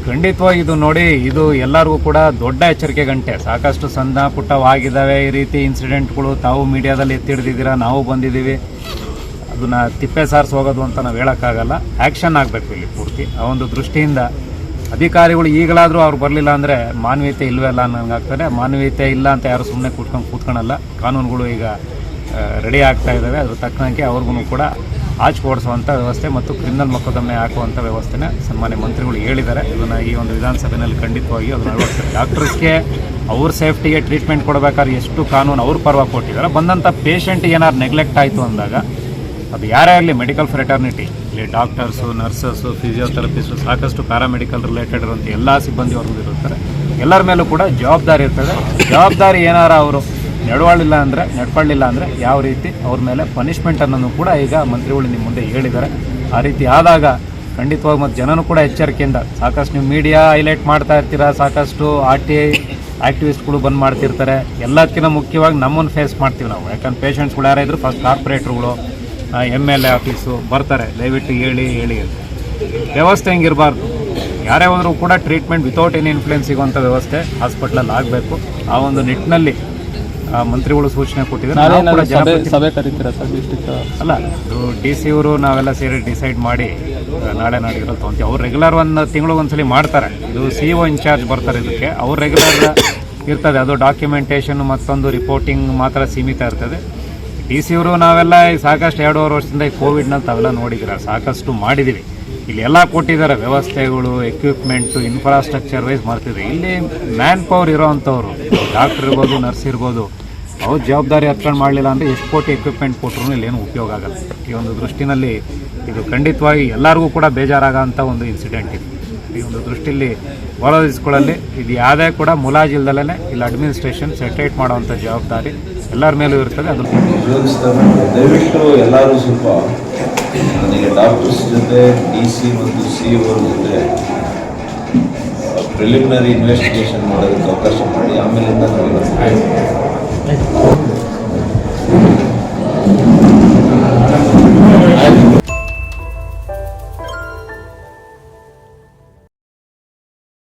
ಖಂಡಿತವಾಗಿ ಇದು ನೋಡಿ, ಇದು ಎಲ್ಲರಿಗೂ ಕೂಡ ದೊಡ್ಡ ಎಚ್ಚರಿಕೆ ಗಂಟೆ. ಸಾಕಷ್ಟು ಸಣ್ಣ ಪುಟ್ಟವಾಗಿದ್ದಾವೆ ಈ ರೀತಿ ಇನ್ಸಿಡೆಂಟ್ಗಳು. ತಾವು ಮೀಡಿಯಾದಲ್ಲಿ ಎತ್ತಿಡ್ದಿದ್ದೀರಾ, ನಾವು ಬಂದಿದ್ದೀವಿ. ಅದನ್ನು ತಿಪ್ಪೆ ಸಾರಿಸಿ ಹೋಗೋದು ಅಂತ ನಾವು ಹೇಳೋಕ್ಕಾಗಲ್ಲ. ಆ್ಯಕ್ಷನ್ ಆಗಬೇಕು ಇಲ್ಲಿ ಪೂರ್ತಿ. ಆ ಒಂದು ದೃಷ್ಟಿಯಿಂದ ಅಧಿಕಾರಿಗಳು ಈಗಲಾದರೂ ಅವ್ರು ಬರಲಿಲ್ಲ ಅಂದರೆ ಮಾನವೀಯತೆ ಇಲ್ಲವೇ ಇಲ್ಲ ಅನ್ನೋಂಗಾಗ್ತದೆ. ಮಾನವೀಯತೆ ಇಲ್ಲ ಅಂತ ಯಾರು ಸುಮ್ಮನೆ ಕೂತ್ಕೊಳ್ಳಲ್ಲ. ಕಾನೂನುಗಳು ಈಗ ರೆಡಿ ಆಗ್ತಾ ಇದ್ದಾವೆ. ಅದ್ರ ತಕ್ಕಂಗೆ ಅವ್ರಿಗೂ ಕೂಡ ಆಚೆ ಓಡಿಸುವಂಥ ವ್ಯವಸ್ಥೆ ಮತ್ತು ಕ್ರಿಮಿನಲ್ ಮೊಕದ್ದಮೆ ಹಾಕುವಂಥ ವ್ಯವಸ್ಥೆನ ಸನ್ಮಾನ್ಯ ಮಂತ್ರಿಗಳು ಹೇಳಿದ್ದಾರೆ. ಇದನ್ನು ಈ ಒಂದು ವಿಧಾನಸಭೆಯಲ್ಲಿ ಖಂಡಿತವಾಗಿ ಅದನ್ನು ಅಳವಡಿಸ್ತಾರೆ. ಡಾಕ್ಟರ್ಸ್ಗೆ ಅವ್ರ ಸೇಫ್ಟಿಗೆ ಟ್ರೀಟ್ಮೆಂಟ್ ಕೊಡಬೇಕಾದ್ರೆ ಎಷ್ಟು ಕಾನೂನು ಅವ್ರ ಪರವಾಗಿ ಕೊಟ್ಟಿದ್ದಾರೆ. ಬಂದಂಥ ಪೇಷಂಟಿಗೆ ಏನಾದ್ರು ನೆಗ್ಲೆಕ್ಟ್ ಆಯಿತು ಅಂದಾಗ ಅದು ಯಾರೇ ಆಗಲಿ, ಮೆಡಿಕಲ್ ಫ್ರೆಟರ್ನಿಟಿ ಇಲ್ಲಿ ಡಾಕ್ಟರ್ಸು, ನರ್ಸಸ್ಸು, ಫಿಸಿಯೋಥೆರಪಿಸ್ಟು, ಸಾಕಷ್ಟು ಪ್ಯಾರಾಮೆಡಿಕಲ್ ರಿಲೇಟೆಡ್ ಇರುವಂಥ ಎಲ್ಲ ಸಿಬ್ಬಂದಿ ವರ್ಗಗಳು ಇರ್ತಾರೆ. ಎಲ್ಲರ ಮೇಲೂ ಕೂಡ ಜವಾಬ್ದಾರಿ ಇರ್ತದೆ. ಜವಾಬ್ದಾರಿ ಏನಾರ ಅವರು ನಡ್ಕೊಳ್ಳಿಲ್ಲ ಅಂದರೆ ಯಾವ ರೀತಿ ಅವ್ರ ಮೇಲೆ ಪನಿಷ್ಮೆಂಟ್ ಅನ್ನೋದು ಕೂಡ ಈಗ ಮಂತ್ರಿಗಳು ನಿಮ್ಮ ಮುಂದೆ ಹೇಳಿದ್ದಾರೆ. ಆ ರೀತಿ ಆದಾಗ ಖಂಡಿತವಾಗಿ ಮತ್ತು ಜನನೂ ಕೂಡ ಎಚ್ಚರಿಕೆಯಿಂದ, ಸಾಕಷ್ಟು ನೀವು ಮೀಡಿಯಾ ಹೈಲೈಟ್ ಮಾಡ್ತಾ ಇರ್ತೀರ, ಸಾಕಷ್ಟು RTI ಆ್ಯಕ್ಟಿವಿಸ್ಟ್ಗಳು ಬಂದ್ ಮಾಡ್ತಿರ್ತಾರೆ. ಎಲ್ಲದಕ್ಕಿಂತ ಮುಖ್ಯವಾಗಿ ನಮ್ಮನ್ನು ಫೇಸ್ ಮಾಡ್ತೀವಿ ನಾವು. ಯಾಕಂದ್ರೆ ಪೇಷಂಟ್ಸ್ಗಳು ಯಾರಾದರೂ ಫಸ್ಟ್ ಕಾರ್ಪೊರೇಟ್ರುಗಳು, MLA ಆಫೀಸು ಬರ್ತಾರೆ, ದಯವಿಟ್ಟು ಹೇಳಿ ವ್ಯವಸ್ಥೆ ಹೆಂಗಿರಬಾರ್ದು. ಯಾರೇ ಹೋದರೂ ಕೂಡ ಟ್ರೀಟ್ಮೆಂಟ್ ವಿತೌಟ್ ಎನಿ ಇನ್ಫ್ಲುಯೆನ್ಸ್ ಸಿಗುವಂಥ ವ್ಯವಸ್ಥೆ ಹಾಸ್ಪಿಟ್ಲಲ್ಲಿ ಆಗಬೇಕು. ಆ ಒಂದು ನಿಟ್ಟಿನಲ್ಲಿ ಮಂತ್ರಿಗಳು ಸೂಚನೆ ಕೊಟ್ಟಿದ್ದಾರೆ. ಸಭೆ ಕರೀತೀರಾ ಸರ್ ಡಿಸ್ಟ್ರಿಕ್ಟ್? ಅಲ್ಲ, ಇದು DC ಅವರು ನಾವೆಲ್ಲ ಸೇರಿ ಡಿಸೈಡ್ ಮಾಡಿ ನಾಳೆ ನಾಡಿದ್ರಲ್ಲಿ ತೊಗೊಂತೀವಿ. ಅವ್ರು ರೆಗ್ಯುಲರ್ ಒಂದು ತಿಂಗಳಿಗೆ ಒಂದ್ಸಲಿ ಮಾಡ್ತಾರೆ. ಇದು CO ಇನ್ಚಾರ್ಜ್ ಬರ್ತಾರೆ ಇದಕ್ಕೆ. ಅವ್ರು ರೆಗ್ಯುಲರ್ ಇರ್ತದೆ. ಅದು ಡಾಕ್ಯುಮೆಂಟೇಷನ್ ಮತ್ತೊಂದು ರಿಪೋರ್ಟಿಂಗ್ ಮಾತ್ರ ಸೀಮಿತ ಇರ್ತದೆ. DC ಅವರು ನಾವೆಲ್ಲ ಸಾಕಷ್ಟು 2.5 ವರ್ಷದಿಂದ ಈ ಕೋವಿಡ್ನಲ್ಲಿ ತಾವೆಲ್ಲ ನೋಡಿದ್ದೀರ, ಸಾಕಷ್ಟು ಮಾಡಿದ್ದೀವಿ. ಇಲ್ಲಿ ಎಲ್ಲ ಕೊಟ್ಟಿದ್ದಾರೆ ವ್ಯವಸ್ಥೆಗಳು, ಎಕ್ವಿಪ್ಮೆಂಟು, ಇನ್ಫ್ರಾಸ್ಟ್ರಕ್ಚರ್ ವೈಸ್ ಮಾಡ್ತಿದ್ದಾರೆ. ಇಲ್ಲಿ ಮ್ಯಾನ್ ಪವರ್ ಇರೋವಂಥವ್ರು, ಡಾಕ್ಟರ್ ಇರ್ಬೋದು, ನರ್ಸ್ ಇರ್ಬೋದು, ಅವ್ರು ಜವಾಬ್ದಾರಿ ಹತ್ಕೊಂಡು ಮಾಡಲಿಲ್ಲ ಅಂದರೆ ಎಷ್ಟು ಕೋಟಿ ಎಕ್ವಿಪ್ಮೆಂಟ್ ಕೊಟ್ಟರು ಇಲ್ಲೇನು ಉಪಯೋಗ ಆಗಲ್ಲ. ಈ ಒಂದು ದೃಷ್ಟಿನಲ್ಲಿ ಇದು ಖಂಡಿತವಾಗಿ ಎಲ್ಲರಿಗೂ ಕೂಡ ಬೇಜಾರಾಗೋಂಥ ಒಂದು ಇನ್ಸಿಡೆಂಟ್ ಇದು. ಈ ಒಂದು ದೃಷ್ಟಿಯಲ್ಲಿ ಹೊರದಿಸ್ಕೊಳ್ಳಲ್ಲಿ ಇದು ಯಾವುದೇ ಕೂಡ ಮುಲಾಜಿಲ್ದಲೇ ಇಲ್ಲಿ ಅಡ್ಮಿನಿಸ್ಟ್ರೇಷನ್ ಸೆಟ್ರೇಟ್ ಮಾಡೋವಂಥ ಜವಾಬ್ದಾರಿ ಎಲ್ಲರ ಮೇಲೂ ಇರ್ತದೆ. ಅದು ದಯವಿಟ್ಟು ಎಲ್ಲರೂ ಸ್ವಲ್ಪ ನನಗೆ ಡಾಕ್ಟರ್ಸ್ ಜೊತೆ DC ಮತ್ತು CO ಜೊತೆ ಪ್ರಿಲಿಮಿನರಿ ಇನ್ವೆಸ್ಟಿಗೇಷನ್ ಮಾಡೋದಕ್ಕೆ ಅವಕಾಶ ಮಾಡಿ, ಆಮೇಲಿಂದ ನಮಗೆ